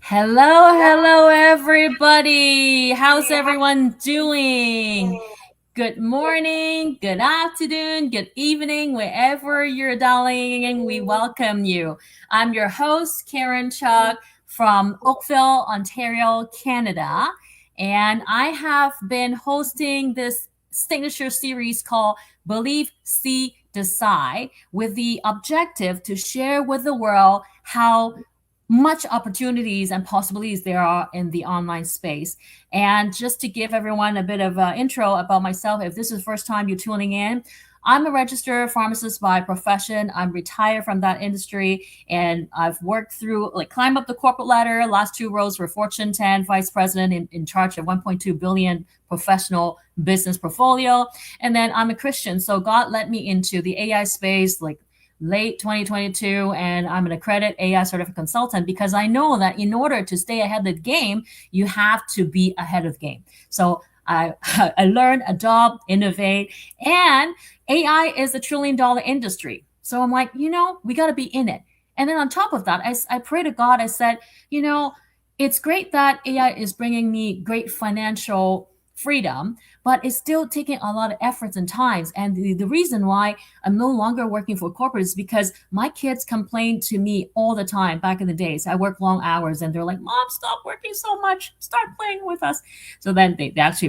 Hello, everybody. How's everyone doing? Good morning, good afternoon, good evening, wherever you're dialing. We welcome you. I'm your host, 𝗵𝗵𝘁 from Oakville, Ontario, Canada. And I have been hosting this signature series called Believe, See, Decide, with the objective to share with the world how much opportunities and possibilities there are in the online space. And just to give everyone a bit of an intro about myself, if this is the first time you're tuning in, I'm a registered pharmacist by profession. I'm retired from that industry, and I've worked through, climb up the corporate ladder. Last two roles were Fortune 10 vice president in charge of 1.2 billion professional business portfolio. And then I'm a Christian, so God led me into the AI space, late 2022, and I'm an accredited AI certified consultant because I know that in order to stay ahead of the game, you have to be ahead of the game. So I learned, adopt, innovate, and AI is a $1 trillion industry. So I'm like, we got to be in it. And then on top of that, I pray to God, I said, it's great that AI is bringing me great financial freedom, but it's still taking a lot of efforts and times. And the reason why I'm no longer working for corporate is because my kids complain to me all the time. Back in the days, I work long hours and they're like, Mom, stop working so much, start playing with us. So then they actually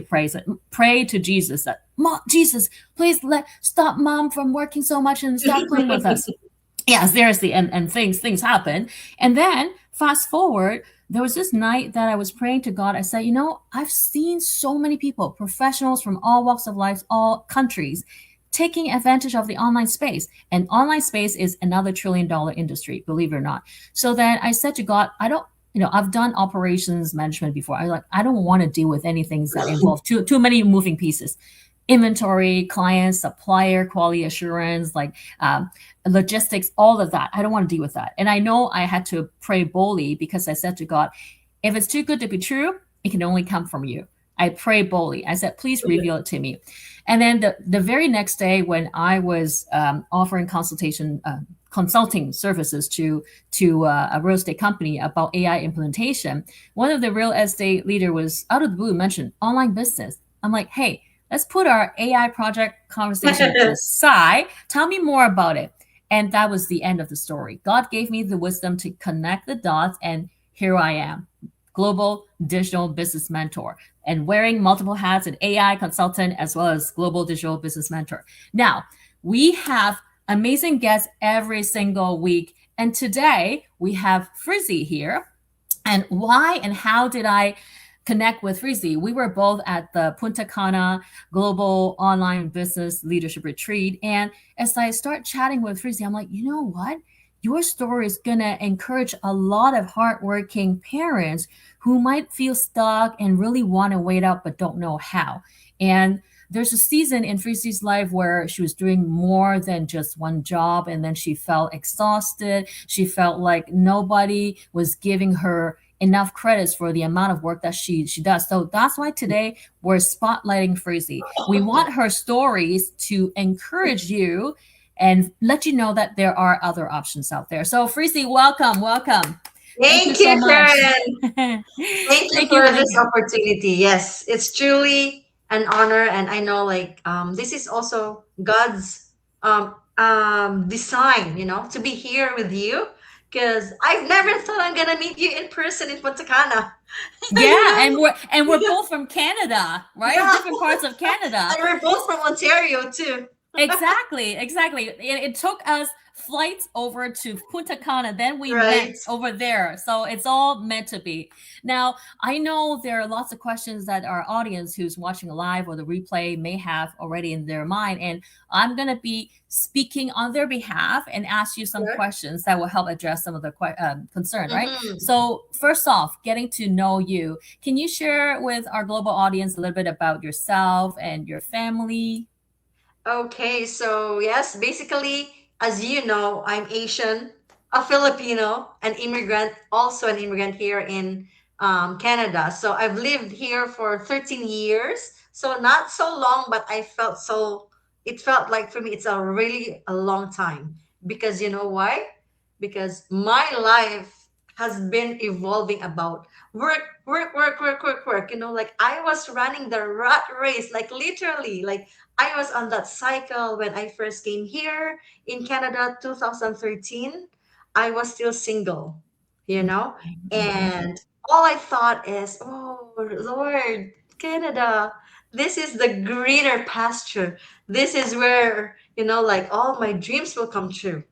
pray to Jesus that, Mom, Jesus, please stop Mom from working so much and stop playing with us. Yeah, seriously. And things happen. And then fast forward, there was this night that I was praying to God. I said, I've seen so many people, professionals from all walks of life, all countries, taking advantage of the online space. And online space is another $1 trillion industry, believe it or not. So then I said to God, I've done operations management before. I don't want to deal with anything that involve too many moving pieces. Inventory, clients, supplier, quality assurance, logistics, all of that. I don't want to deal with that. And I know I had to pray boldly because I said to God, if it's too good to be true, it can only come from you. I pray boldly. I said, please reveal it to me. And then the very next day when I was offering consulting services to a real estate company about AI implementation, one of the real estate leader was out of the blue mentioned online business. I'm like, hey, let's put our AI project conversation to the side. Tell me more about it. And that was the end of the story. God gave me the wisdom to connect the dots, and here I am, global digital business mentor, and wearing multiple hats, an AI consultant as well as global digital business mentor. Now, we have amazing guests every single week. And today we have 𝗵𝗲 here. And why and how did I connect with 𝗵𝗲? We were both at the Punta Cana Global Online Business Leadership Retreat. And as I start chatting with 𝗵𝗲, I'm like, you know what? Your story is going to encourage a lot of hardworking parents who might feel stuck and really want to wait up but don't know how. And there's a season in 𝗵𝗲's life where she was doing more than just one job, and then she felt exhausted. She felt like nobody was giving her enough credits for the amount of work that she does. So that's why today we're spotlighting 𝗵𝗲. We want her stories to encourage you and let you know that there are other options out there. So 𝗵𝗲, welcome. Thank you, Karen. Thank you for this opportunity. Yes, it's truly an honor, and I know this is also God's design, to be here with you, because I've never thought I'm gonna meet you in person in Punta Cana. Yeah, and we're both from Canada, right? Yeah. Different parts of Canada. And we're both from Ontario too. Exactly. It took us flights over to Punta Cana, then we met over there. So it's all meant to be. Now, I know there are lots of questions that our audience who's watching live or the replay may have already in their mind. And I'm going to be speaking on their behalf and ask you some questions that will help address some of the concern, right? So first off, getting to know you. Can you share with our global audience a little bit about yourself and your family? Okay, so yes, basically, as you know, I'm Asian, a Filipino, an immigrant, also an immigrant here in Canada. So I've lived here for 13 years. So not so long, but it felt like for me, it's a long time. Because you know why? Because my life has been evolving about work, work, work, work, work, work. Like I was running the rat race, like literally, like I was on that cycle when I first came here in Canada, 2013. I was still single, and all I thought is, oh Lord, Canada, this is the greener pasture. This is where, like all my dreams will come true.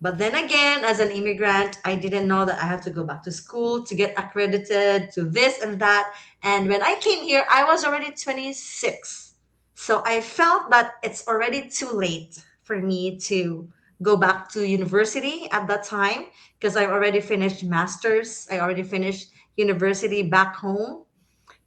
But then again, as an immigrant, I didn't know that I had to go back to school to get accredited to this and that. And when I came here, I was already 26. So I felt that it's already too late for me to go back to university at that time because I already finished master's. I already finished university back home.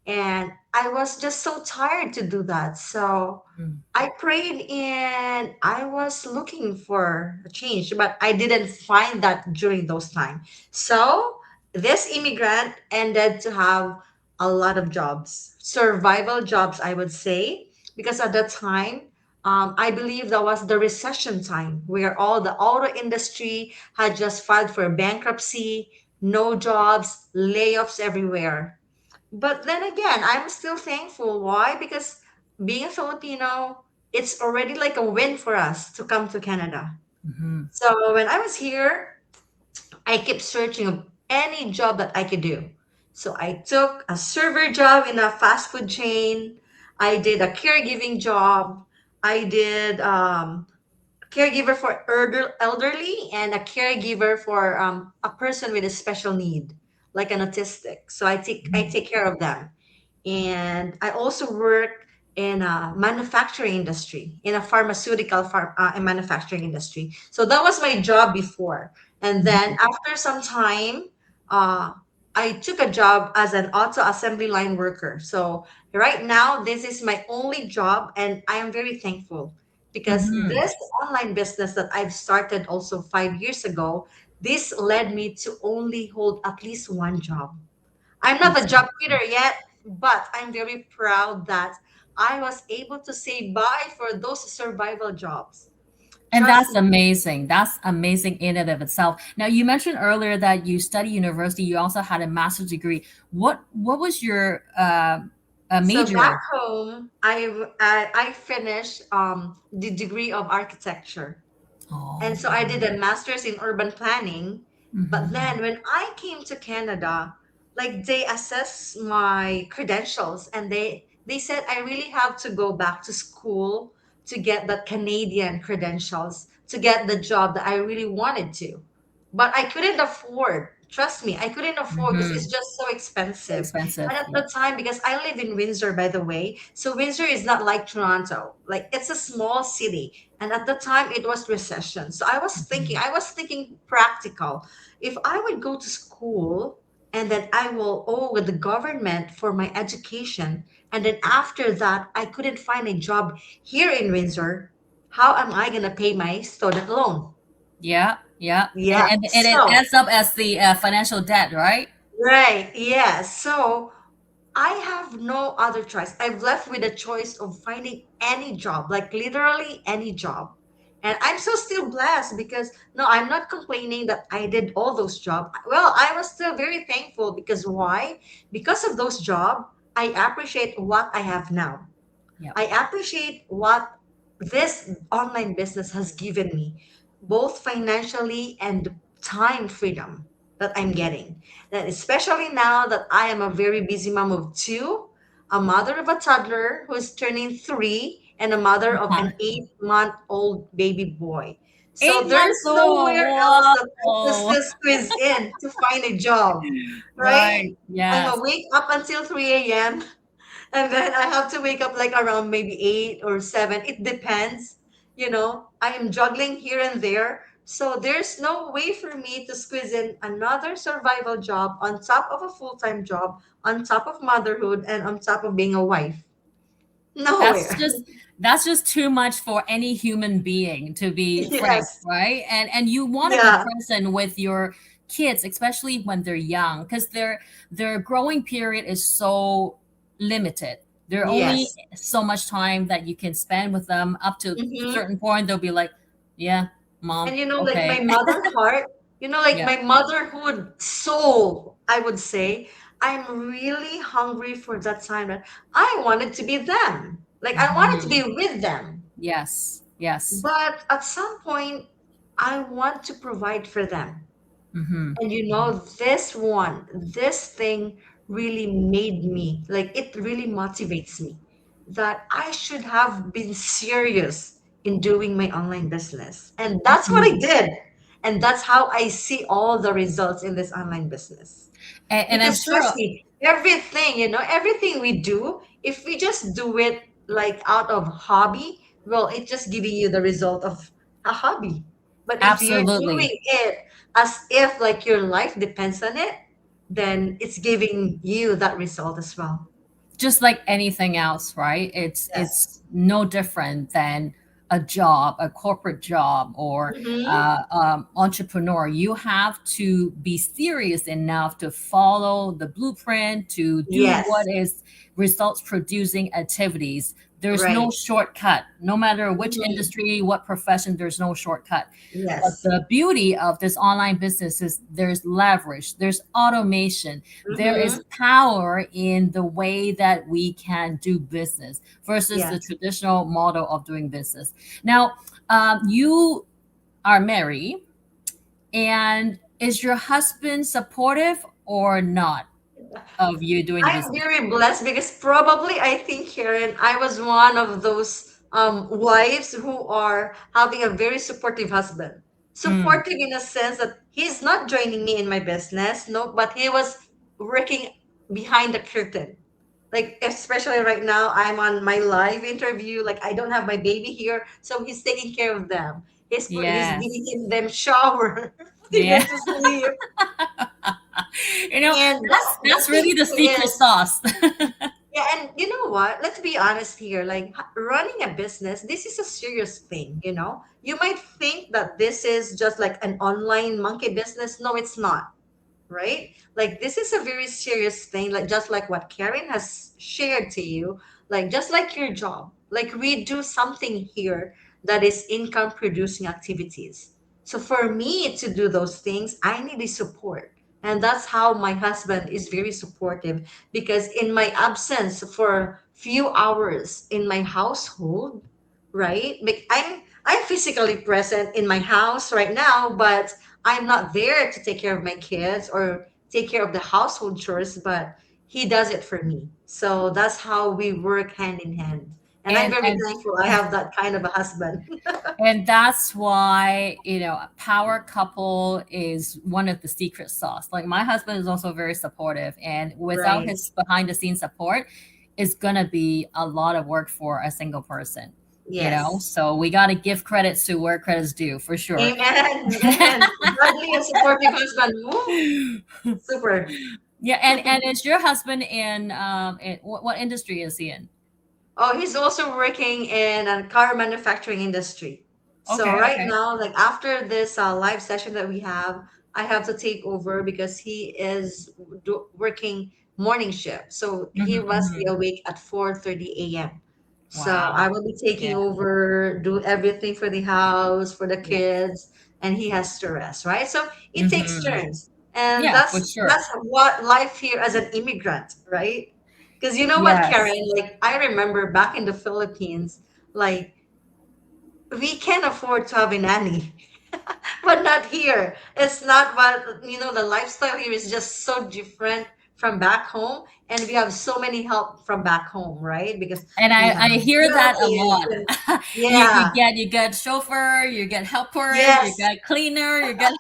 And I was just so tired to do that. So Mm. I prayed and I was looking for a change, but I didn't find that during those times. So this immigrant ended to have a lot of jobs, survival jobs, I would say, because at that time, I believe that was the recession time where all the auto industry had just filed for bankruptcy, no jobs, layoffs everywhere. But then again, I'm still thankful. Why? Because being a Filipino, it's already like a win for us to come to Canada. Mhm. So when I was here, I kept searching of any job that I could do. So I took a server job in a fast food chain. I did a caregiving job. I did caregiver for elderly and a caregiver for a person with a special need, like an autistic. So I take care of them, and I also work in a manufacturing industry, in a pharmaceutical manufacturing industry. So that was my job before, and then after some time, uh, I took a job as an auto assembly line worker. So right now, this is my only job, and I am very thankful because Mhm. this online business that I've started also 5 years ago, this led me to only hold at least one job. I'm not a That's job quiter yet, but I'm very proud that I was able to say bye for those survival jobs. And Trust that's me. amazing. That's amazing in and of itself. Now, you mentioned earlier that you study university. You also had a master's degree. What was your So back major? home, I finished the degree of architecture. And Oh. so I did a master's in urban planning. But Mhm. then when I came to Canada, like they assessed my credentials and they said I really have to go back to school to get that Canadian credentials to get the job that I really wanted to. But I couldn't afford. Trust me, I couldn't afford because it's Mhm. just so So expensive. And expensive. at Yeah. the time, because I live in Windsor, by the way, so Windsor is not like Toronto. Like it's a small city. And at the time, it was recession. So I was thinking practical. If I would go to school and then I will owe the government for my education, and then after that, I couldn't find a job here in Windsor, how am I going to pay my student loan? Yeah. Yeah. Yeah. And it So, adds up as the financial debt, right? right. Yeah. So, I have no other choice. I've left with a choice of finding any job, like literally any job. And I'm so still blessed because no, I'm not complaining that I did all those jobs. Well, I was still very thankful because why? Because of those jobs, I appreciate what I have now. Yeah. I appreciate what this online business has given me, both financially and time freedom that I'm getting. And especially now that I am a very busy mom of two, a mother of a toddler who is turning 3, and a mother of an 8-month-old baby boy. So 8 months there's nowhere else old. that I can Wow. still squeeze in to find a job, right? Right. I'm Yes. awake up until 3 a.m. And then I have to wake up like around maybe 8 or 7. It depends. I am juggling here and there. So there's no way for me to squeeze in another survival job on top of a full time job, on top of motherhood, and on top of being a wife. That's Nowhere. just that's just too much for any human being, to be frank, Yes. right? And you want to be Yeah. present with your kids, especially when they're young, because their growing period is so limited. There are only Yes. so much time that you can spend with them. Up to a Hmm. certain point, they'll be like, yeah, And mom, like my okay. mother heart. Like Yeah. my motherhood soul, I would say. I'm really hungry for that time that I wanted to be them. Like I wanted to be Mhm. with them. Yes. Yes. But at some point, I want to provide for them. Hmm. And this thing really made me, like, it really motivates me that I should have been serious in doing my online business. And that's what I Hmm. did. And that's how I see all the results in this online business. And I'm Because trust sure me, everything we do, if we just do it like out of hobby, well, it's just giving you the result of a hobby. But if you're absolutely. doing it as if like your life depends on it, then it's giving you that result as well. Just like anything else, right? It's Yes. no different than a job, a corporate job, or Mm-hmm. entrepreneur. You have to be serious enough to follow the blueprint, to do what Yes. is results producing activities. There's no Right. shortcut. No matter which Mm-hmm. industry, what profession, there's no shortcut. But Yes. the beauty of this online business is there's leverage, there's automation, there is Mm-hmm. power in the way that we can do business versus the Yes. traditional model of doing business. Now, you are married, and is your husband supportive or not of you doing the I'm business? very blessed because probably I think, Karen, I was one of those wives who are having a very supportive husband. Mm, Supportive in a sense that he's not joining me in my business, no, but he was working behind the curtain. Like especially right now, I'm on my live interview. Like I don't have my baby here, so he's taking care of them. He's yes. giving them shower, putting Yeah. them to sleep, and the That's thing really the secret is, sauce. yeah, and you know what? Let's be honest here. Like running a business, this is a serious thing, you know? You might think that this is just like an online monkey business. No, it's not, right? Like this is a very serious thing, like just like what Karen has shared to you, like just like your job. Like we do something here that is income producing activities. So for me to do those things, I need the support. And that's how my husband is very supportive because in my absence for few hours in my household, right? Like I'm physically present in my house right now, but I'm not there to take care of my kids or take care of the household chores, but he does it for me. So that's how we work hand in hand. And I'm and very and thankful I have that kind of a husband. And that's why, a power couple is one of the secret sauce. Like my husband is also very supportive, and without Right. his behind the scenes support, it's gonna be a lot of work for a single person. Yes. So we gotta give credits to where credit's due for sure. Amen. Amen. Godly and supportive husband. Woo. Super. Yeah, and is your husband in what industry is he in? Oh, he's also working in a car manufacturing industry. So Okay, right okay. now, like after this live session that we have, I have to take over because he is working morning shift. So he Hmm. must be Hmm. awake at 4:30 a.m. So I Wow. will be taking Yeah, over, do everything for the house, for the yeah. kids, and he has to rest, right? So it takes Hmm. turns. And Yeah, for sure. that's what life here as an immigrant, right? Because you know what, Yes. Karen, like I remember back in the Philippines, like we can afford to have a nanny, but not here. It's not what, the lifestyle here is just so different from back home. And we have so many help from back home, right? Because And we I have hear that a relatives lot. and you yeah, you get you get chauffeur, you get helpers, you yes. get cleaner, you get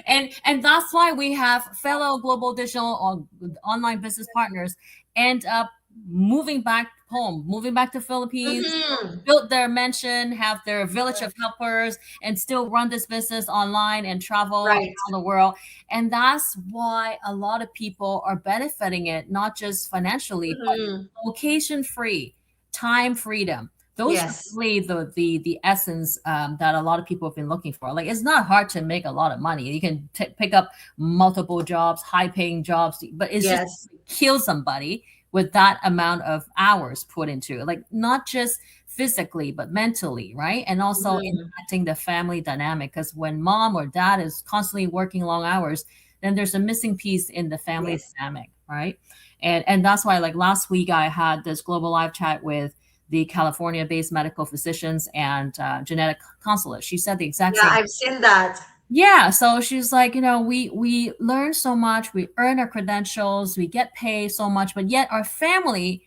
and that's why we have fellow global digital or online business partners end up moving back home, moving back to Philippines, Hmm. built their mansion, have their village of helpers, and still run this business online and travel Right. around the world. And that's why a lot of people are benefiting it, not just financially, but Hmm. location free, time freedom. Those are Yes. really the essence that a lot of people have been looking for. Like it's not hard to make a lot of money. You can pick up multiple jobs, high paying jobs, but it's just Yes. kill somebody with that amount of hours put into it, like not just physically but mentally, right? And also Mhm. impacting the family dynamic, because when mom or dad is constantly working long hours, then there's a missing piece in the family Yes. dynamic, right? And that's why, like last week, I had this global live chat with the California-based medical physicians and genetic consulate. She said the exact Yeah, same. I've seen that. Yeah, so she's like, we learn so much, we earn our credentials, we get paid so much, but yet our family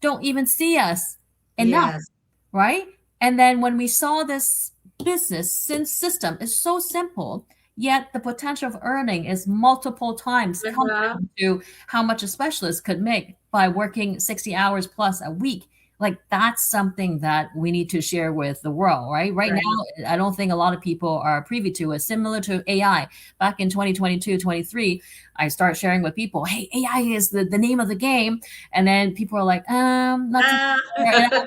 don't even see us enough, Yes. right? And then when we saw this business since system is so simple, yet the potential of earning is multiple times Uh-huh. compared to how much a specialist could make by working 60 hours plus a week. Like that's something that we need to share with the world, right? Right Right. now, I don't think a lot of people are privy to it. Similar to AI, back in 2022, 23, I start sharing with people, hey, AI is the name of the game. And then people are like, not too Ah. sure.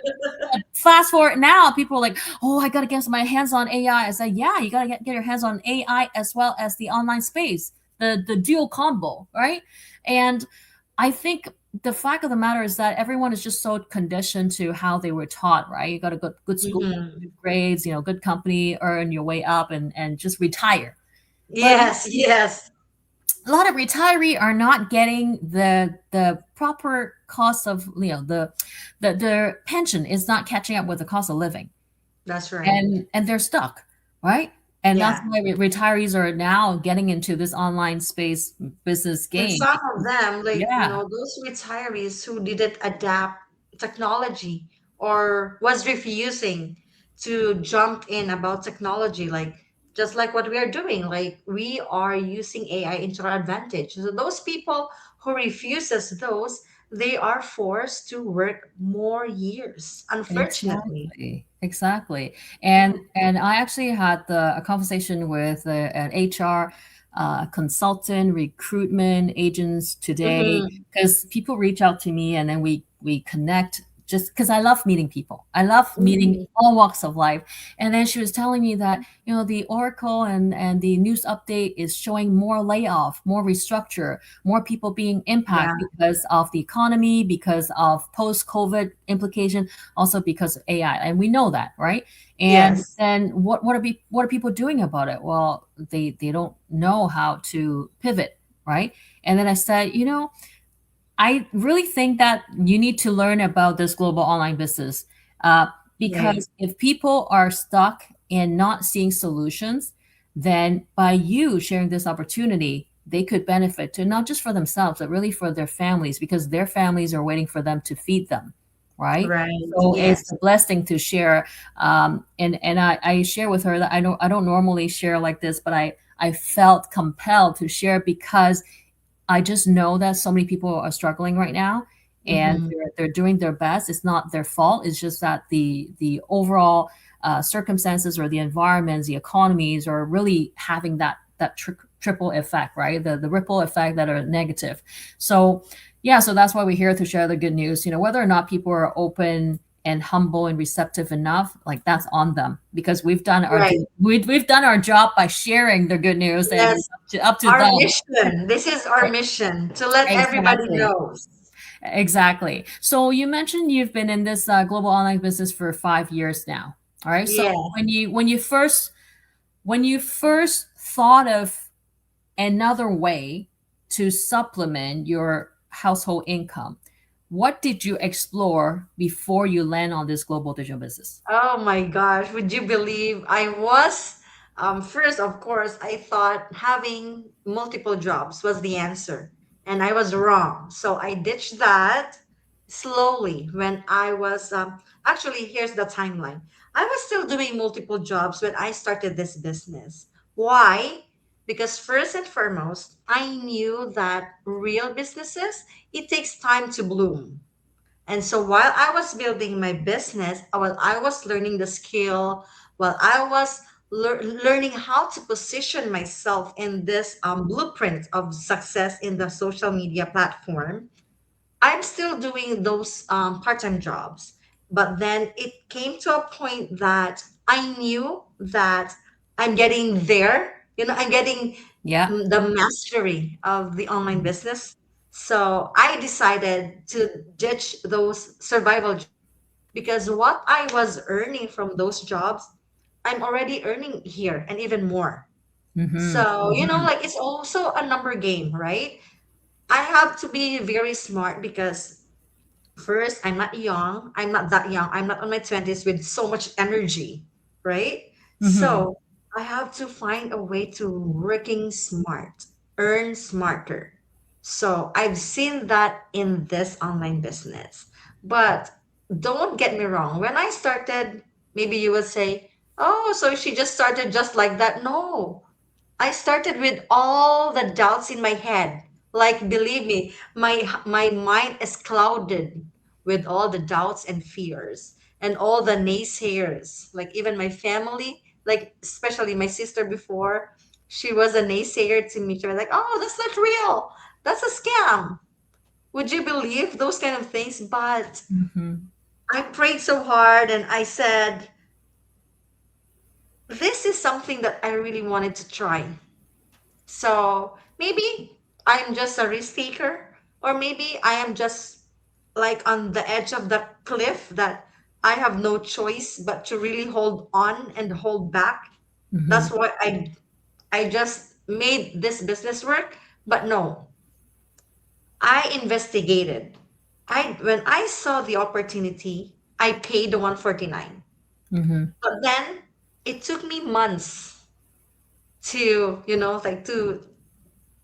And fast forward now, people are like, oh, I got to get my hands on AI. I said, yeah, you got to get your hands on AI as well as the online space, the dual combo, right? And I think the fact of the matter is that everyone is just so conditioned to how they were taught, right? You got to go good school, Mhm. good grades, good company, earn your way up and just retire. But Yes, yes. a lot of retiree are not getting the proper cost of their pension is not catching up with the cost of living, That's right. and they're stuck, right? And that's Yeah. why retirees are now getting into this online space business And game. some of them, like, Yeah, those retirees who didn't adapt technology or was refusing to jump in about technology, like just like what we are doing, like we are using AI into our advantage. So those people who refuses those, they are forced to work more years, unfortunately. exactly. And I actually had a conversation with an HR consultant, recruitment agents today, Mm-hmm. because people reach out to me and then we connect, just because I love meeting people. I love meeting Mm-hmm. all walks of life. And then she was telling me that the Oracle and the news update is showing more layoff, more restructure, more people being Yeah. impacted because of the economy, because of post-COVID implication, also because of AI, and we know that, right? And Yes. then what are people doing about it? Well, they don't know how to pivot, right? And then I said, I really think that you need to learn about this global online business, uh, Right. because if people are stuck in not seeing solutions, then by you sharing this opportunity, they could benefit to not just for themselves, but really for their families, because their families are waiting for them to feed them, right? Right. So it's Yes. a blessing to share. And I share with her that I don't normally share like this, but I felt compelled to share because I just know that so many people are struggling right now, and Mm-hmm. they're doing their best. It's not their fault. It's just that the overall circumstances or the environments, the economies are really having that triple effect, right? The ripple effect that are negative. So yeah, so that's why we're here to share the good news. Whether or not people are open and humble and receptive enough, like that's on them, because Right. we've done our job by sharing the good news, and Yes. it's up to Our them. mission. This is our mission to let everybody Exactly. know. Exactly. So you mentioned you've been in this global online business for 5 years now. All right. So Yeah. when you first thought of another way to supplement your household income, what did you explore before you land on this global digital business? Oh my gosh. Would you believe I was first, of course, I thought having multiple jobs was the answer. And I was wrong. So I ditched that slowly when I was actually here's the timeline. I was still doing multiple jobs when I started this business. Why? Because first and foremost, I knew that real businesses, it takes time to bloom. And so while I was building my business, while I was learning the skill, while I was learning how to position myself in this blueprint of success in the social media platform, I'm still doing those part-time jobs. But then it came to a point that I knew that I'm getting there. I'm getting Yeah. the mastery of the online business. So I decided to ditch those survival jobs because what I was earning from those jobs, I'm already earning here and even more. Mm-hmm. So, Mm-hmm. like it's also a number game, right? I have to be very smart because first, I'm not young. I'm not that young. I'm not on my 20s with so much energy, right? Mm-hmm. So I have to find a way to working smart, earn smarter. So I've seen that in this online business. But don't get me wrong. When I started, maybe you would say, oh, so she just started just like that. No, I started with all the doubts in my head. Like, believe me, my mind is clouded with all the doubts and fears and all the naysayers. Like even my family, like especially my sister before, she was a naysayer to me. She was like, "Oh, that's not real. That's a scam." Would you believe those kind of things? But Mm-hmm. I prayed so hard and I said, "This is something that I really wanted to try." So maybe I'm just a risk taker, or maybe I am just like on the edge of the cliff that I have no choice but to really hold on and hold back. Mm-hmm. That's why I just made this business work. But no, I investigated. I when I saw the opportunity, I paid the 149. Mm-hmm. But then it took me months to, like to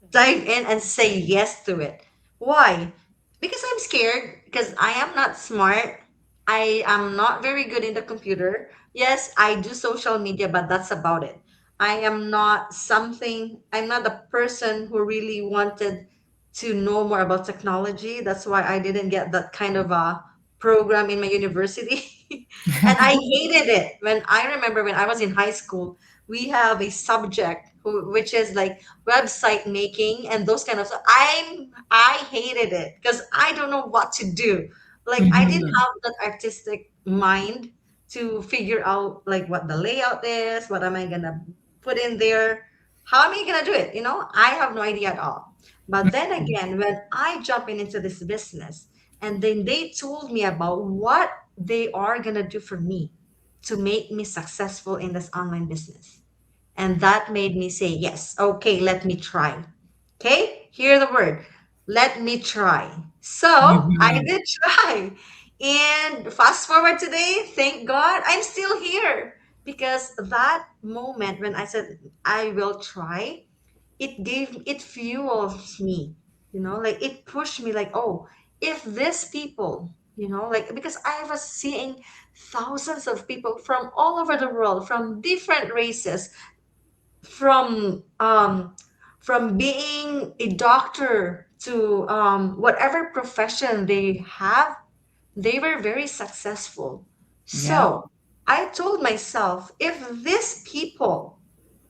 dive in and say yes to it. Why? Because I'm scared, because I am not smart. I am not very good in the computer. Yes, I do social media, but that's about it. I'm not a person who really wanted to know more about technology. That's why I didn't get that kind of a program in my university. And I hated it. When I remember when I was in high school, we have a subject which is like website making and those kind of stuff. I hated it because I don't know what to do. Like I didn't Mm-hmm. have that artistic mind to figure out like what the layout is, what am I gonna put in there, how am I gonna do it? I have no idea at all. But then again, when I jump into this business and then they told me about what they are gonna do for me to make me successful in this online business. And that made me say, yes, okay, let me try. Okay, hear the word. Let me try. So I Mm-hmm. did try. And fast forward today, thank God, I'm still here. Because that moment when I said, I will try, it fuels me, like it pushed me, like, oh, if these people, like, because I was seeing thousands of people from all over the world, from different races, from being a doctor to whatever profession they have, they were very successful. Yeah. So I told myself, if these people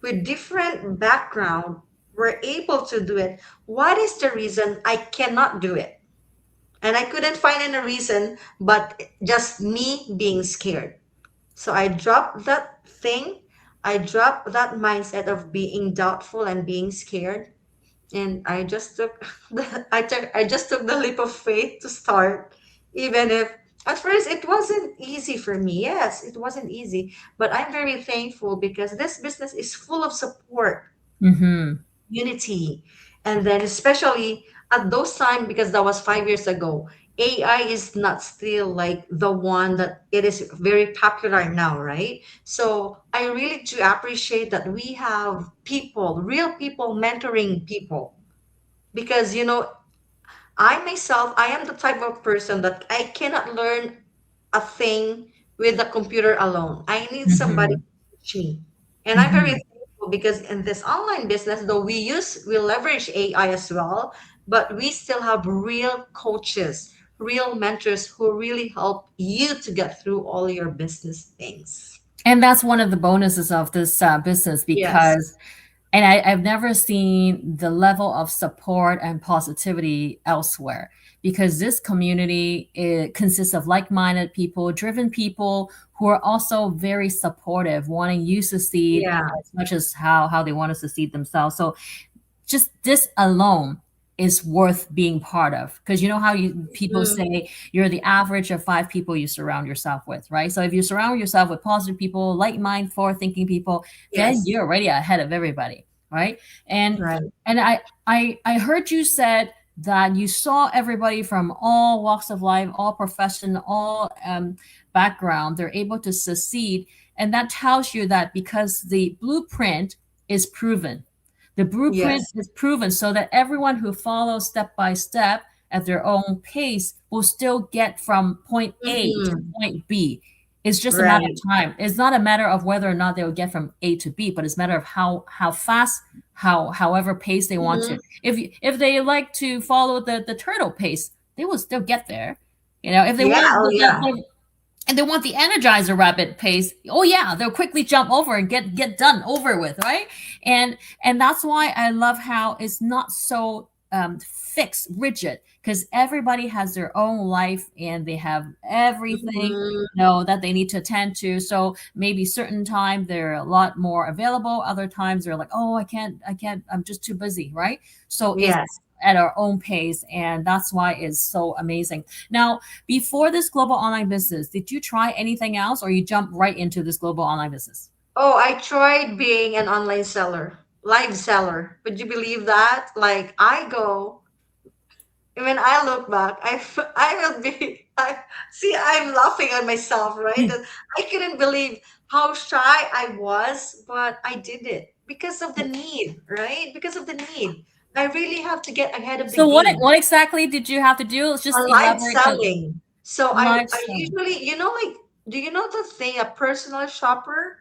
with different background were able to do it, what is the reason I cannot do it? And I couldn't find any reason but just me being scared. So I dropped that thing. I dropped that mindset of being doubtful and being scared. And I just took I just took the leap of faith to start, even if at first it wasn't easy for me. Yes, it wasn't easy, but I'm very thankful because this business is full of support, Mm-hmm. unity, and then especially at those time, because that was 5 years ago, AI is not still like the one that it is very popular now, right? So I really do appreciate that we have people, real people, mentoring people, because I myself, I am the type of person that I cannot learn a thing with the computer alone. I need somebody Mm-hmm. to teach me. And I'm very Mm-hmm. thankful because in this online business, though we leverage AI as well, but we still have real coaches, real mentors who really help you to get through all your business things. And that's one of the bonuses of this business Yes. because, and I've never seen the level of support and positivity elsewhere because this community, it consists of like-minded people, driven people who are also very supportive, wanting you to succeed Yeah. as much as how they want to succeed themselves. So just this alone is worth being part of. Because you know how people Mm, say you're the average of 5 people you surround yourself with, right? So if you surround yourself with positive people, like-minded, forward-thinking people, then yes. you're already ahead of everybody, right? And Right. and I heard you said that you saw everybody from all walks of life, all profession, all background, they're able to succeed. And that tells you that because the blueprint is proven. The blueprint Yes. is proven so that everyone who follows step by step at their own pace will still get from point A to Mhm. point B. It's just a matter Right. of time. It's not a matter of whether or not they will get from A to B, but it's a matter of how fast, however pace they want to. Mhm. If they like to follow the turtle pace, they will still get there. If they Yeah. want Oh, yeah. and they want the Energizer Rabbit pace, oh yeah, they'll quickly jump over and get done over with, right? And that's why I love how it's not so fixed, rigid, because everybody has their own life and they have everything Mhm. that they need to attend to. So maybe certain time they're a lot more available. Other times they're like, oh, I can't, I'm just too busy, right? So it's Yes. at our own pace, and that's why it's so amazing. Now, before this global online business, did you try anything else or you jump right into this global online business? Oh, I tried being an online seller, live seller. Would you believe that? Like I go, when I look back, I will be, see, I'm laughing at myself, right? That I couldn't believe how shy I was, but I did it because of the need, right? Because of the need. I really have to get ahead of the So what game. what exactly did you have to do? Let's On just live elaborate to selling. So I, live I selling. usually, like, do you know the thing, a personal shopper?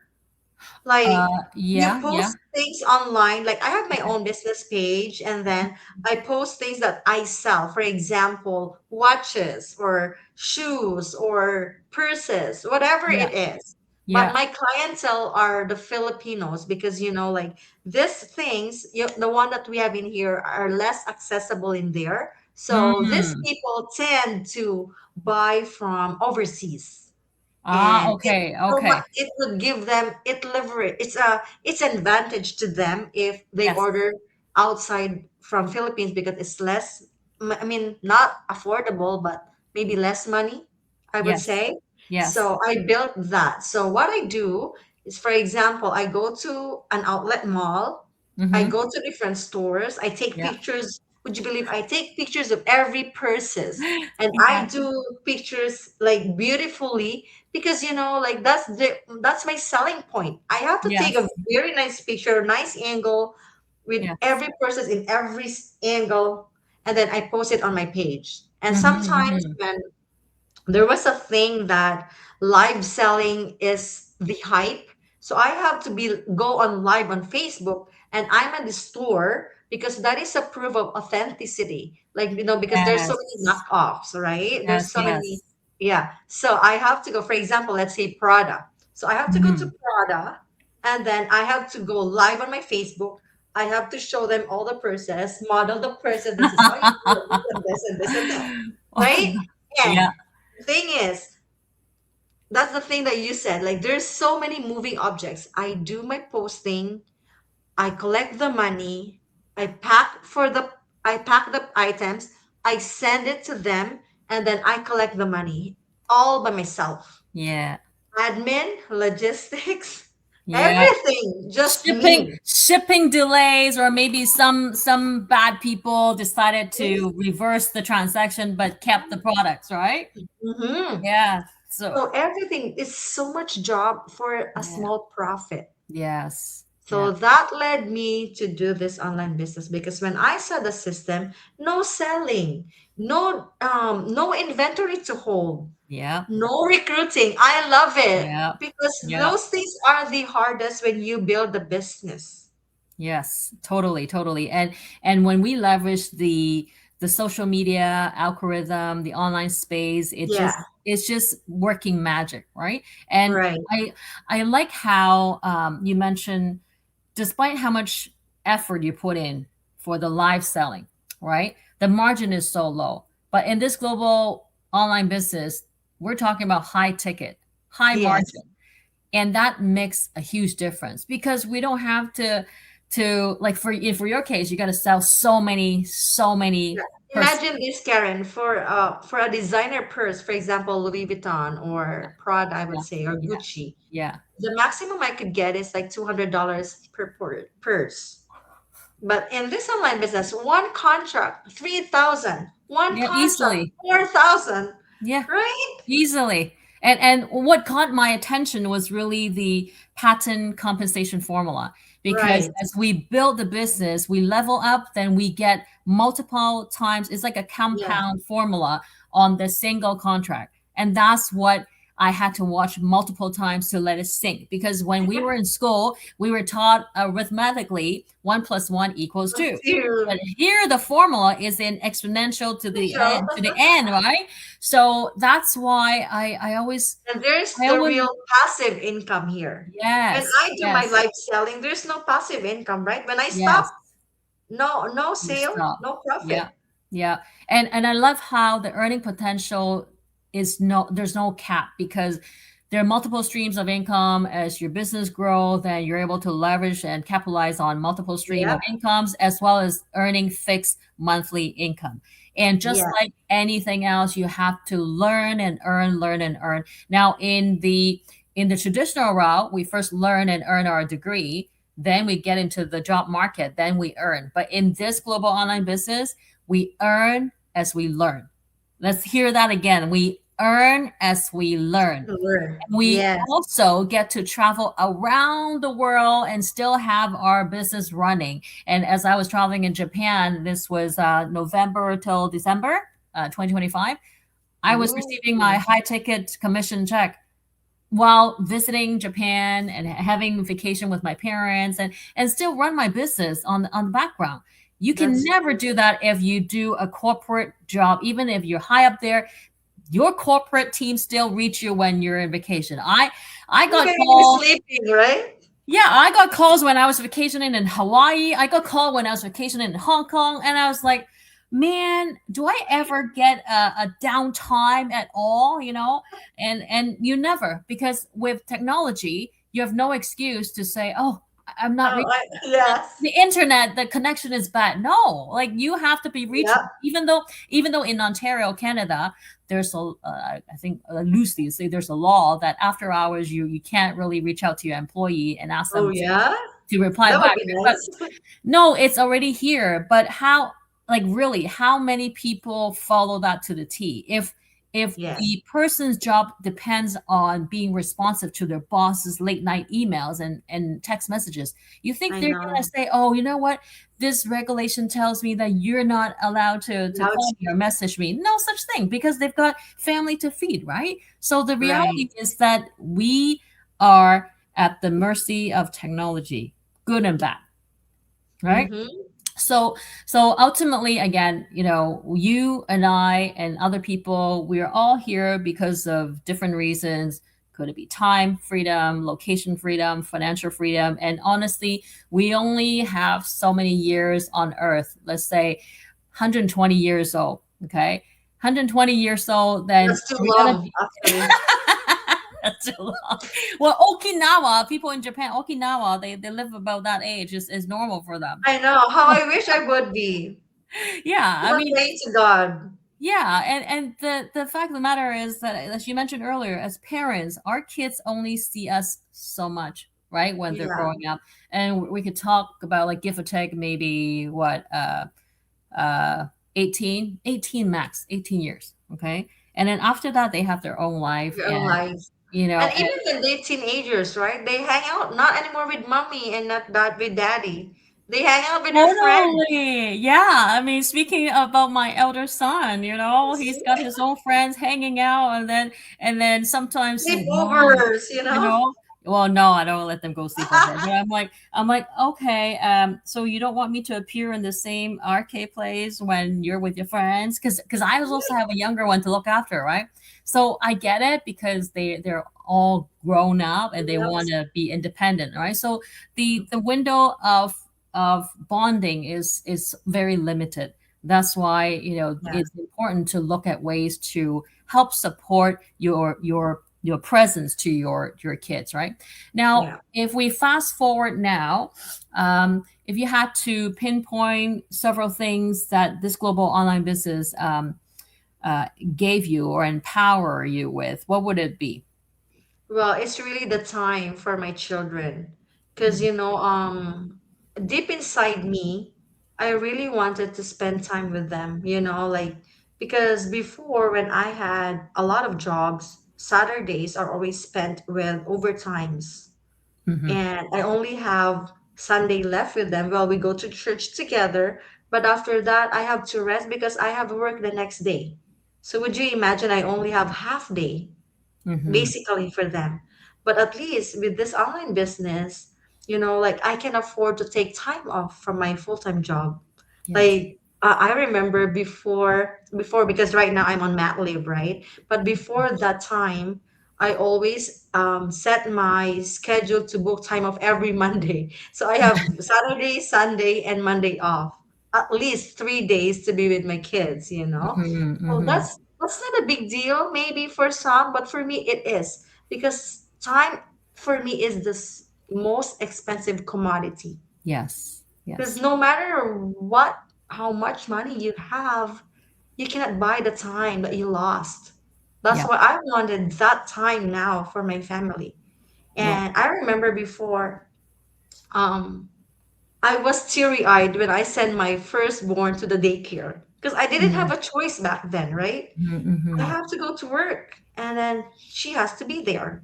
Like you Yeah, yeah, post things online. Like I have my own business page, and then I post things that I sell. For example, watches or shoes or purses, whatever yeah, it is. But yeah. my clientele are the Filipinos because like these things, the one that we have in here are less accessible in there. So these Hmm. people tend to buy from overseas, and Okay, so okay. it would give them it leverage. It's an advantage to them if they Yes, order outside from Philippines because it's less. I mean, not affordable, but maybe less money, I would yes, say. yes. So I built that. So what I do is, for example, I go to an outlet mall. I Mm-hmm. go to different stores. I take Yeah. pictures. Would you believe I take pictures of every purses, and I Yeah. do pictures like beautifully because like that's my selling point. I have to take a Yes. very nice picture, nice angle with Yes. every person in every angle, and then I post it on my page. And Mm-hmm, sometimes mm-hmm. when there was a thing that live selling is the hype, so I have to be go on live on Facebook, and I'm at the store because that is a proof of authenticity, like because there's so many Yes. knockoffs, right? There's Yes, so many. yes. Yeah, so I have to go, for example, let's say Prada. So I have to go to Mm-hmm. Prada, and then I have to go live on my Facebook. I have to show them all the purses, model the purses. This is how you do it, this and this and this and that, right? And Yeah. the thing is, that's the thing that you said. Like, there's so many moving objects. I do my posting, I collect the money, I pack the items, I send it to them, and then I collect the money all by myself. Yeah. Admin, logistics, Yeah. everything, just Shipping me. shipping delays, or maybe some bad people decided Yes. to reverse the transaction but kept the products, right? Mhm. Yeah. So, So everything is so much job for a yeah. small profit. Yes. So Yeah. that led me to do this online business because when I saw the system, no selling, no inventory to hold, Yeah. no recruiting. I love it Yeah. because Yeah. those things are the hardest when you build a business. Yes, totally, totally. And when we leverage the social media algorithm, the online space, Yeah, it's just working magic, right? And right. I like how you mentioned, despite how much effort you put in for the live selling, right? The margin is so low. But in this global online business, we're talking about high ticket, high Yes. margin. And that makes a huge difference because we don't have to to, like, for your case, you got to sell so many Yeah. purses. Imagine this, Karen, for a designer purse, for example, Louis Vuitton or Prada, I would Yeah, say, or yeah, Gucci. yeah, The maximum I could get is like $200 per purse. But in this online business, one contract, 3,000. One yeah, contract, easily. 4,000. Yeah, Right? easily. And what caught my attention was really the pattern compensation formula, because Right. as we build the business, we level up, then we get multiple times. It's like a Yeah. compound formula on the single contract. And that's what I had to watch multiple times to let it sink. Because when we were in school, we were taught arithmetically 1 + 1 = 2. But Dude. here the formula is in exponential So, to the end, right? So that's why I always, and there's I the always, real passive income here. When yes, I do my yes, live selling, there's no passive income, right? When I stop, yes, no you sale, stop. no Yeah, profit. yeah. And I love how the earning potential is no, there's no cap, because there are multiple streams of income. As your business grows, then you're able to leverage and capitalize on multiple stream Yeah. of incomes, as well as earning fixed monthly income. And just Yeah. like anything else, you have to learn and earn, learn and earn. Now, in the traditional route, we first learn and earn our degree, then we get into the job market, then we earn. But in this global online business, we earn as we learn. Let's hear that again. We earn as we learn. Sure. We Yes. also get to travel around the world and still have our business running. And as I was traveling in Japan, this was November till December 2025, I was receiving my Ooh. high ticket commission check while visiting Japan and having vacation with my parents, and still run my business on the background. You can That's never do that if you do a corporate job. Even if you're high up there, your corporate team still reach you when you're in vacation. I you got can be calls. sleeping, right? Yeah, I got calls when I was vacationing in Hawaii. I got called when I was vacationing in Hong Kong, and I was like, man, do I ever get a downtime at all? And you never, because with technology, you have no excuse to say, oh, I'm not Oh, reachable. yes. The internet, the connection is bad. No, like you have to be Yep. reachable. Even though in Ontario, Canada, there's I think loosely say there's a law that after hours you can't really reach out to your employee and ask Oh, them yeah. to reply That would back. be But nice. no, it's already here. But how, like, really, how many people follow that to the T? If Yes. the person's job depends on being responsive to their boss's late night emails and text messages, you think I they're gonna know. say, oh, you know what? This regulation tells me that you're not allowed to Now it's call me or message me. No such thing, because they've got family to feed, right? So the right. reality is that we are at the mercy of technology, good and bad, right? Mm-hmm. So ultimately, again, you and I and other people, we are all here because of different reasons. Could it be time freedom, location freedom, financial freedom? And honestly, we only have so many years on earth. Let's say 120 years old. Okay, 120 years old, then That's too we're gonna long, be actually. that's too long. Well, Okinawa, people in Japan, Okinawa, they live about that age. Is normal for them. I know. How I wish I would be. Yeah, I But mean, thanks to God. yeah, and the fact of the matter is that, as you mentioned earlier, as parents, our kids only see us so much, right, when they're Yeah. growing up. And we could talk about, like, give or take, maybe what, uh 18 max, 18 years, okay? And then after that, they have their own life, Your own and lives. And and even when they're teenagers, right? They hang out not anymore with mommy and not that with daddy. They hang out with their friends. totally. Yeah. I mean, speaking about my elder son, he's got his own friends hanging out, and then sometimes his mom, Sleepovers, you you know? know. Well, no, I don't let them go sleep over. But I'm like, okay, so you don't want me to appear in the same arcade place when you're with your friends? Because I also have a younger one to look after, right? So I get it, because they're all grown up and they want to be independent, right? So the window of bonding is very limited. That's why Yeah. it's important to look at ways to help support your your presence to your kids, right? Now, Yeah. if we fast forward now, if you had to pinpoint several things that this global online business gave you or empower you with, what would it be? Well, it's really the time for my children. Because, deep inside me, I really wanted to spend time with them, like, because before when I had a lot of jobs, Saturdays are always spent with overtimes. Hmm. And I only have Sunday left with them. Well, we go to church together, but after that, I have to rest because I have work the next day. So would you imagine I only have half day Hmm. basically for them. But at least with this online business, like I can afford to take time off from my full-time job. Yes. Like I remember before because right now I'm on mat leave, right? But before that time, I always set my schedule to book time off every Monday. So I have Saturday, Sunday, and Monday off. At least 3 days to be with my kids. Hmm. So Hmm. that's not a big deal, maybe for some, but for me it is because time for me is the most expensive commodity. Yes. Because Yes. no matter how much money you have, you cannot buy the time that you lost. That's Yeah. why I wanted that time now for my family. Yeah. And I remember before, um, I was teary-eyed when I sent my firstborn to the daycare because I didn't have Hmm. a choice back then, right? I Hmm. have to go to work and then she has to be there.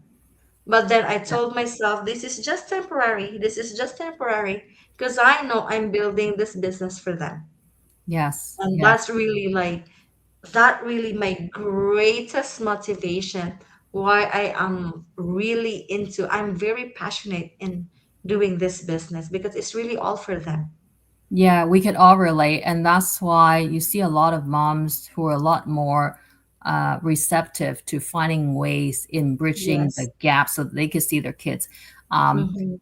But then I Yeah. told myself, this is just temporary. This is just temporary because I know I'm building this business for them. Yes. And Yes. that really my greatest motivation why I am really I'm very passionate in doing this business because it's really all for them. Yeah, we could all relate. And that's why you see a lot of moms who are a lot more receptive to finding ways in bridging Yes. the gap so that they can see their kids. Um, Hmm.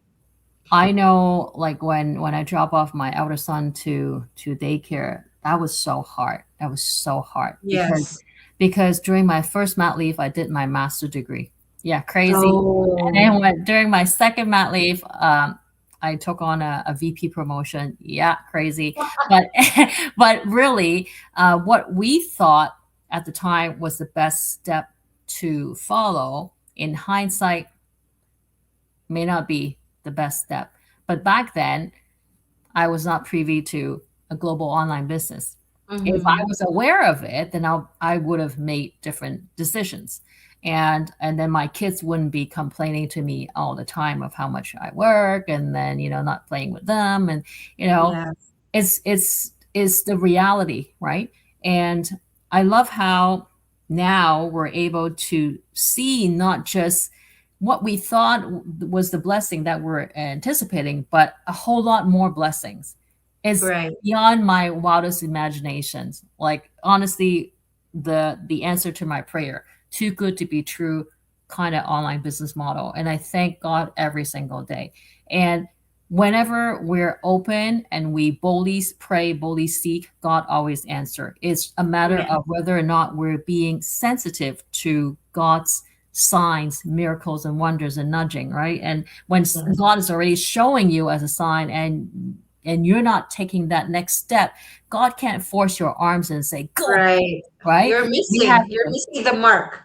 I know, like when I drop off my elder son to daycare, that was so hard. That was so hard Yes. because during my first mat leave, I did my master degree. Yeah, crazy. And Oh, then during my second mat leave, I took on a VP promotion. Yeah, crazy. But but really, what we thought at the time was the best step to follow in hindsight may not be the best step. But back then, I was not privy to a global online business. If I mm-hmm. was aware of it, then I would have made different decisions. And then my kids wouldn't be complaining to me all the time of how much I work and then, not playing with them. And, you know, Yes. it's the reality, right? And I love how now we're able to see not just what we thought was the blessing that we're anticipating, but a whole lot more blessings. It's Right. beyond my wildest imaginations. Like honestly, the answer to my prayer, too good to be true kind of online business model. And I thank God every single day. And whenever we're open and we boldly pray, boldly seek, God always answer. It's a matter Yeah. of whether or not we're being sensitive to God's signs, miracles, and wonders and nudging, right? And when Yes. God is already showing you as a sign and you're not taking that next step, God can't force your arms and say, go, Right. right? We have You're to, missing the mark.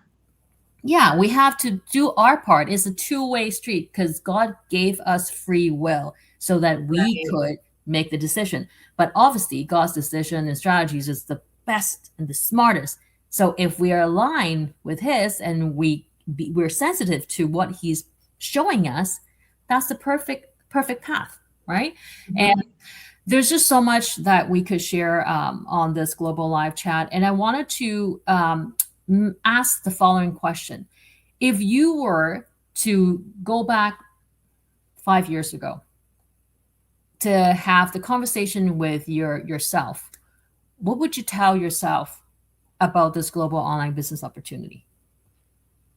yeah, we have to do our part. It's a two-way street because God gave us free will so that we Right. could make the decision. But obviously, God's decision and strategies is the best and the smartest. So if we are aligned with His and we're sensitive to what He's showing us, that's the perfect path, right? And Mhm. there's just so much that we could share on this global live chat. And I wanted to ask the following question. If you were to go back 5 years ago to have the conversation with yourself, what would you tell yourself about this global online business opportunity?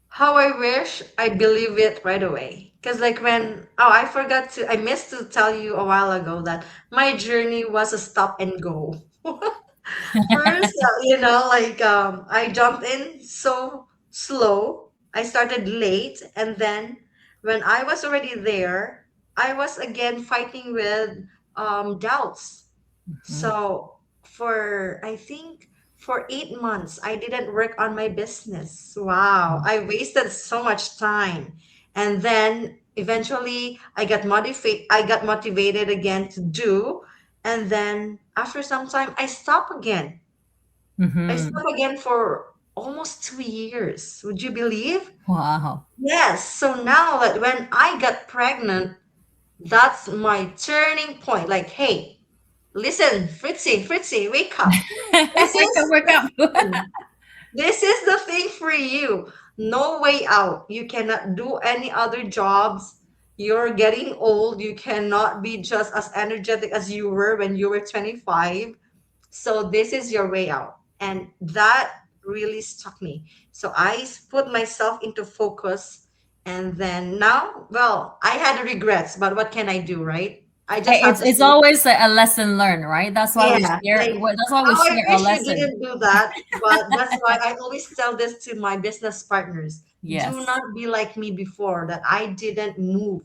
How I wish I believe it right away. Because like I missed to tell you a while ago that my journey was a stop and go. First, I jumped in so slow. I started late, and then when I was already there, I was again fighting with doubts. Mhm. So for I think for 8 months, I didn't work on my business. Wow, I wasted so much time. And then eventually I got motivated again to do. And then after some time, I Mhm. stopped again for almost 2 years. Would you believe? Wow. Yes. So now that when I got pregnant, that's my turning point. Like, hey, listen, Fritzy, wake up. This Wake up, is wake up. this is the thing for you. No way out. You cannot do any other jobs. You're getting old. You cannot be just as energetic as you were when you were 25. So this is your way out. And that really struck me. So put myself into focus. And then now, well, I had regrets, but what can I do, right? I just Hey, have it's to it's say, always a lesson learned, right? That's why we yeah, share. like, That's why we oh, I share a wish you lesson. didn't do that. But that's why I always tell this to my business partners. Do Yes. not be like me before that I didn't move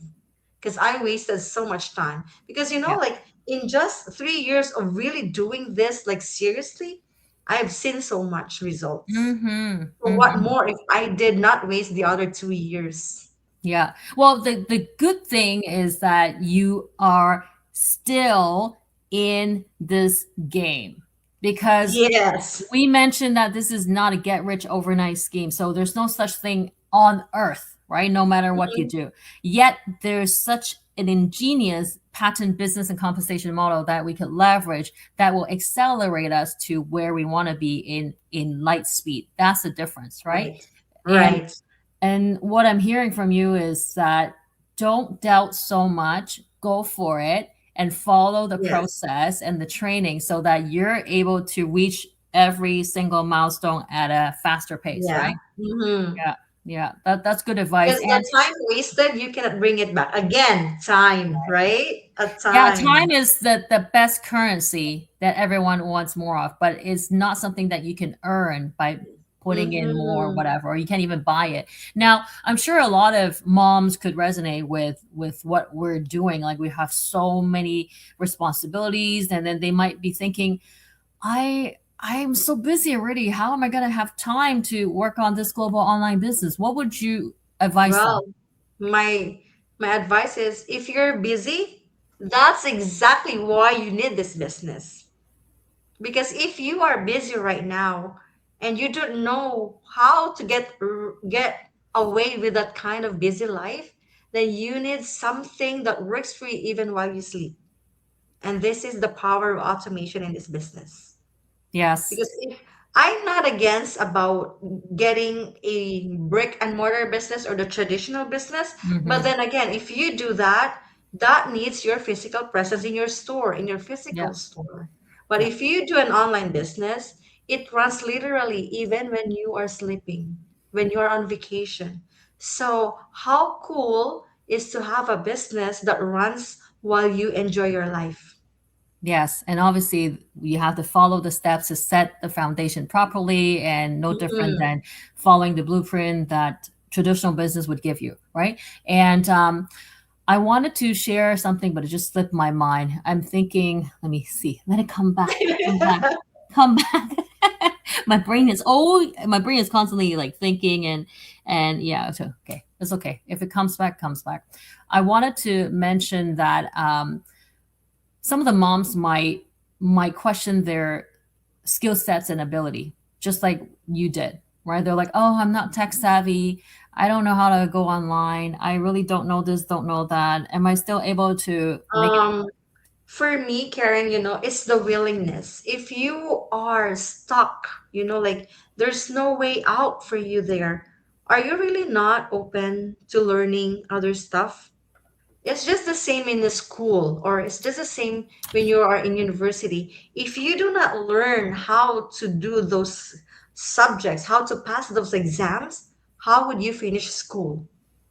because I wasted so much time. Because, Yeah. like in just 3 years of really doing this, like seriously, I've seen so much results. Mm-hmm. So what Mm-hmm. more if I did not waste the other 2 years? Yeah. Well, the good thing is that you are still in this game because Yes. we mentioned that this is not a get rich overnight scheme. So there's no such thing on earth, right? No matter what you Mhm. do. Yet there's such an ingenious patent business and compensation model that we could leverage that will accelerate us to where we want to be in light speed. That's the difference, right? Right. And Right. what I'm hearing from you is that don't doubt so much, go for it and follow the Yes. process and the training so that you're able to reach every single milestone at a faster pace, Yeah. right? Mhm. Yeah. Yeah. That's good advice. Because And the time wasted, you cannot bring it back. Again, time, right? A yeah, time. time is the best currency that everyone wants more of, but it's not something that you can earn by putting in more Mm-hmm. whatever, or you can't even buy it. Now, I'm sure a lot of moms could resonate with what we're doing. Like we have so many responsibilities, and then they might be thinking, I'm so busy already. How am I going to have time to work on this global online business? What would you advise them? Well, my my advice is if you're busy, that's exactly why you need this business. Because if you are busy right now and you don't know how to get away with that kind of busy life, then you need something that works for you even while you sleep. And this is the power of automation in this business. Yes. Because if I'm not against about getting a brick and mortar business or the traditional business, but Hmm. then again, if you do that, that needs your physical presence in your store, in your physical Yeah. store. But Yeah. if you do an online business, it runs literally even when you are sleeping, when you are on vacation. So how cool is to have a business that runs while you enjoy your life? Yes, and obviously you have to follow the steps to set the foundation properly, and no different Mhm. than following the blueprint that traditional business would give you, right? And I wanted to share something, but it just slipped my mind. I'm thinking, let me see, let it come back, come back, come back. My brain is constantly like thinking and yeah, so okay, it's okay. If it comes back, comes back. I wanted to mention that some of the moms might question their skill sets and ability, just like you did, right? They're like, oh, I'm not tech savvy. I don't know how to go online. I really don't know this, don't know that. Am I still able to make it? Um, for me, Karen, it's the willingness. If you are stuck, like there's no way out for you there, are you really not open to learning other stuff? It's just the same in the school, or it's just the same when you are in university. If you do not learn how to do those subjects, how to pass those exams, how would you finish school?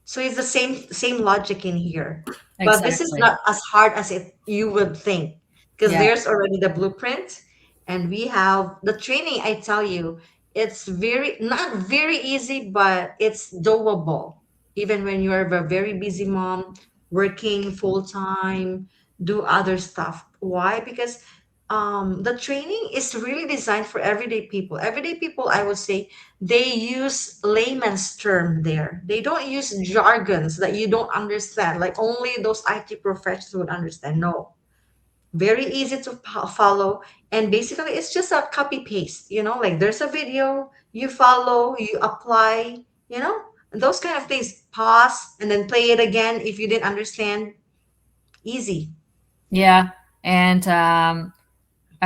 So it's the same logic in here. But this is Exactly. not as hard as it you would think because Yeah. there's already the blueprint and we have the training. I tell you, it's very not very easy, but it's doable. Even when you're a very busy mom, working full time, do other stuff. Why? Because the training is really designed for everyday people. Everyday people, I would say, they use layman's term there. They don't use jargons that you don't understand, like only those IT professionals would understand. No, very easy to follow, and basically it's just a copy paste, like there's a video, you follow, you apply, those kind of things. Pause and then play it again if you didn't understand. Easy. Yeah. And I'm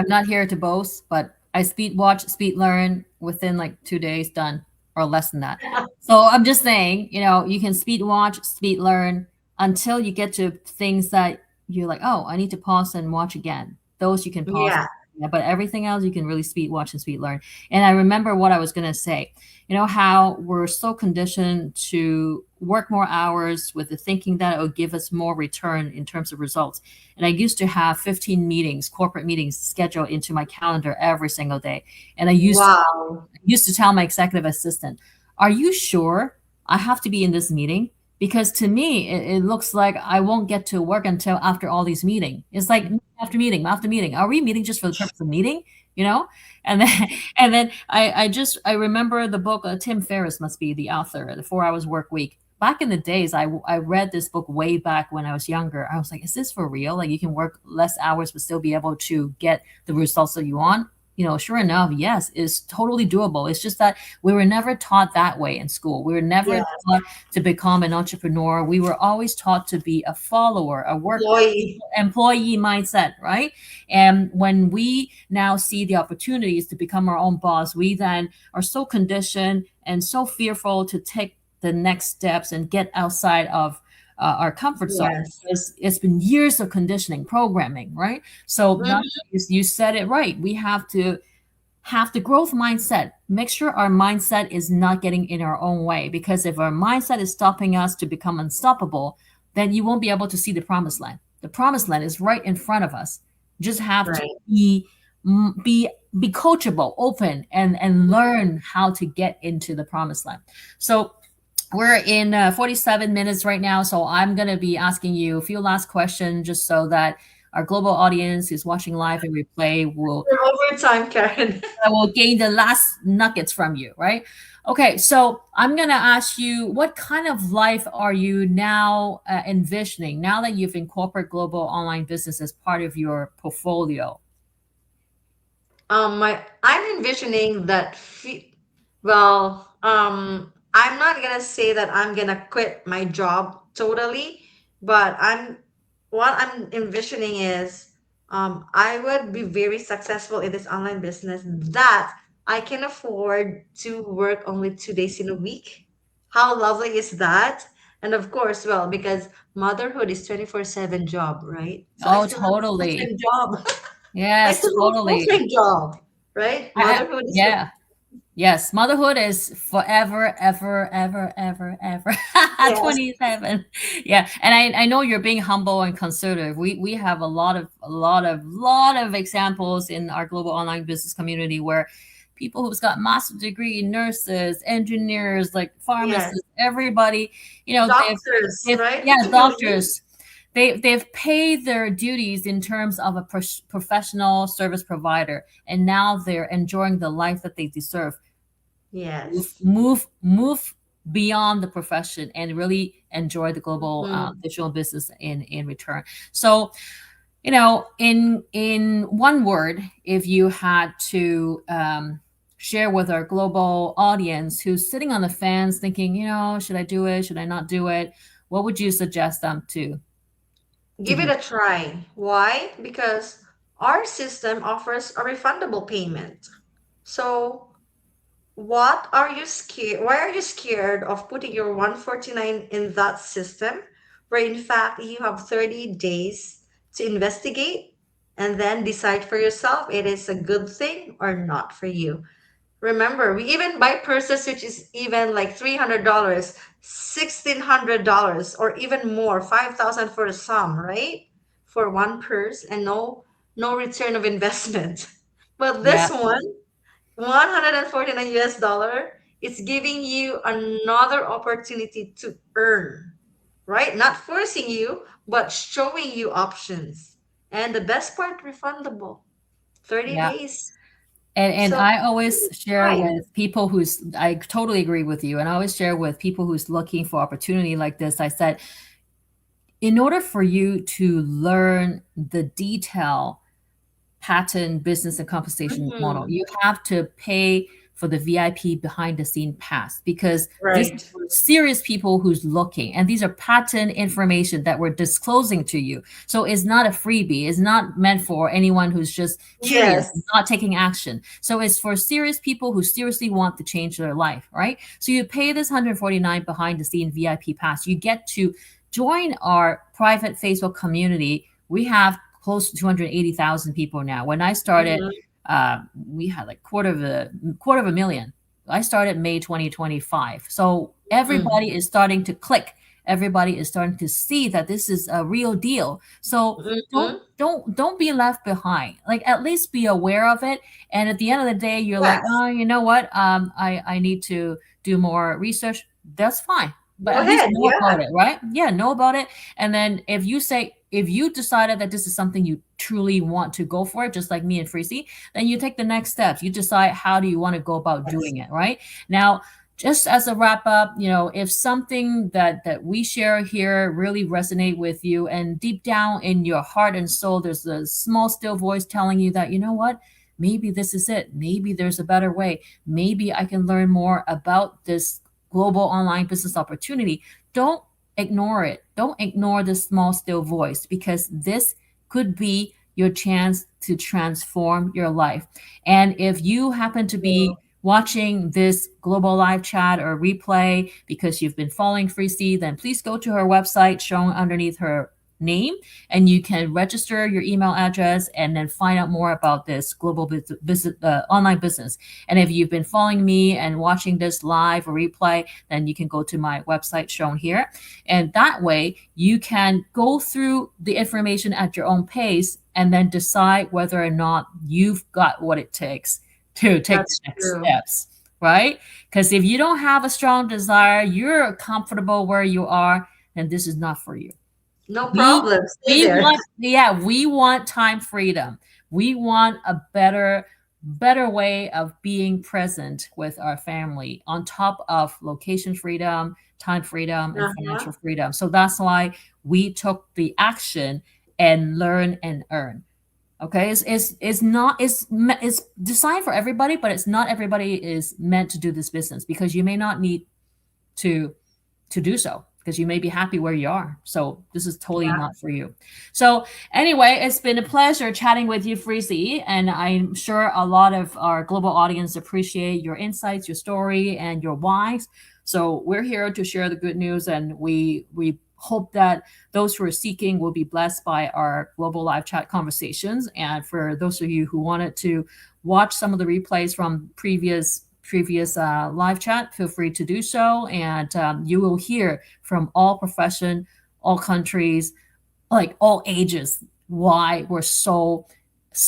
not here to boast, but I speed watch, speed learn within like 2 days, done, or less than that. So I'm just saying, you can speed watch, speed learn until you get to things that you're like, oh, I need to pause and watch again. Those you can pause. Yeah. Yeah, but everything else you can really speed watch and speed learn. And I remember what I was going to say. You know how we're so conditioned to work more hours with the thinking that it will give us more return in terms of results. And I used to have 15 meetings, corporate meetings scheduled into my calendar every single day. And Wow. used to tell my executive assistant, are you sure I have to be in this meeting? Because to me, it looks like I won't get to work until after all these meetings. It's like after meeting, after meeting. Are we meeting just for the purpose of meeting? You know? And then I remember the book, Tim Ferriss must be the author, The 4 Hours Work Week. Back in the days, I read this book way back when I was younger. I was like, is this for real? Like you can work less hours but still be able to get the results that you want? Sure enough, yes, it's totally doable. It's just that we were never taught that way in school. We were never Yeah. taught to become an entrepreneur. We were always taught to be a follower, a worker, Employee. employee mindset, right? And when we now see the opportunities to become our own boss, we then are so conditioned and so fearful to take the next steps and get outside of our comfort zone, Yes. because it's been years of conditioning, programming, right? So now Mhm. you said it right. We have to have the growth mindset. Make sure our mindset is not getting in our own way, because if our mindset is stopping us to become unstoppable, then you won't be able to see the promised land. The promised land is right in front of us. You just have to Right. be coachable, open, and learn how to get into the promised land. So we're in 47 minutes right now, so I'm going to be asking you a few last questions just so that our global audience who's watching live and replay We're over time, Karen. will gain the last nuggets from you, right? Okay, so I'm going to ask you, what kind of life are you now envisioning now that you've incorporated global online business as part of your portfolio? I'm envisioning that. Well, I'm not gonna say that I'm gonna quit my job totally, but what I'm envisioning is, I would be very successful in this online business that I can afford to work only 2 days in a week. How lovely is that? And of course, well, because motherhood is 24/7 job, right? So I Oh, still have a totally. full-time job. I Yes, still have a totally. full-time job, right? Motherhood is the Yeah. Yes, motherhood is forever, ever, ever, ever, ever. yes. 27. Yeah, and I know you're being humble and conservative. We have a lot of examples in our global online business community where people who've got master's degree, nurses, engineers, like Yes. pharmacists, everybody, Doctors, they've right? yeah, doctors, they've paid their duties in terms of a professional service provider, and now they're enjoying the life that they deserve. Yes. Move beyond the profession and really enjoy the global Mhm. digital business in return. So, in one word, if you had to share with our global audience who's sitting on the fence thinking, should I do it, should I not do it, what would you suggest them to Give it do? a try. Why? Because our system offers a refundable payment. So, what are you scared? Why are you scared of putting your 149 in that system where in fact you have 30 days to investigate and then decide for yourself it is a good thing or not for you? Remember, we even buy purses which is even like $300, $1,600, or even more, 5,000 for some, right? For one purse and no return of investment. But Yeah. this one, $149 US, it's giving you another opportunity to earn, right? Not forcing you, but showing you options. And the best part, refundable. 30 Yeah. days. And So I always share right. with people I totally agree with you. And I always share with people who's looking for opportunity like this. I said, in order for you to learn the detail pattern business and compensation model, Mhm. you have to pay for the VIP behind the scene pass, because this is Right. for serious people who's looking, and these are patent information that we're disclosing to you. So it's not a freebie. It's not meant for anyone who's just curious, Yes. not taking action. So it's for serious people who seriously want to change their life, right? So you pay this 149 behind the scene VIP pass. You get to join our private Facebook community. We have close to 280,000 people now. When I started, Mhm. we had like quarter of a million. I started May 2025. So Mm. everybody is starting to click. Everybody is starting to see that this is a real deal. So don't Mhm. don't be left behind. Like, at least be aware of it. And at the end of the day, you're like, Yes. oh, you know what? I need to do more research. That's fine. But Go at least ahead. know Yeah. about it, right? Yeah, know about it. And then if you decided that this is something you truly want to go for, just like me and 𝗵𝗫, then you take the next steps. You decide how do you want to go about Yes. doing it, right? Now, just as a wrap up, if something that we share here really resonate with you, and deep down in your heart and soul, there's a small still voice telling you that, you know what, maybe this is it. Maybe there's a better way. Maybe I can learn more about this global online business opportunity. Don't ignore it. Don't ignore the small still voice, because this could be your chance to transform your life. And if you happen to be watching this global live chat or replay because you've been following 𝗵𝗫, then please go to her website shown underneath her name, and you can register your email address and then find out more about this global business, online business. And if you've been following me and watching this live or replay, then you can go to my website shown here. And that way you can go through the information at your own pace and then decide whether or not you've got what it takes to take the That's next true. steps, right? Because if you don't have a strong desire, you're comfortable where you are, then this is not for you. No We problem. Stay we there. want, yeah, we want time freedom. We want a better way of being present with our family, on top of location freedom, time freedom, and Uh-huh. financial freedom. So that's why we took the action and learn and earn. Okay, it's not it's designed for everybody, but it's not everybody is meant to do this business, because you may not need to do so, because you may be happy where you are. So this is totally Yeah. not for you. So anyway, it's been a pleasure chatting with you, 𝗵𝗫, and I'm sure a lot of our global audience appreciate your insights, your story, and your whys. So we're here to share the good news, and we hope that those who are seeking will be blessed by our global live chat conversations. And for those of you who wanted to watch some of the replays from previous live chat, feel free to do so. And you will hear from all profession, all countries, like all ages, why we're so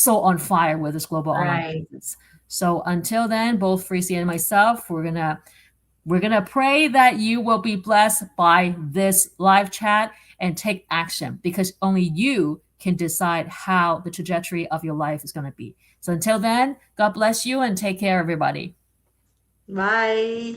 on fire with this global online Right. business. So until then, both 𝗵𝗫 and myself, we're gonna pray that you will be blessed by this live chat and take action, because only you can decide how the trajectory of your life is going to be. So until then, God bless you and take care, everybody. Bye.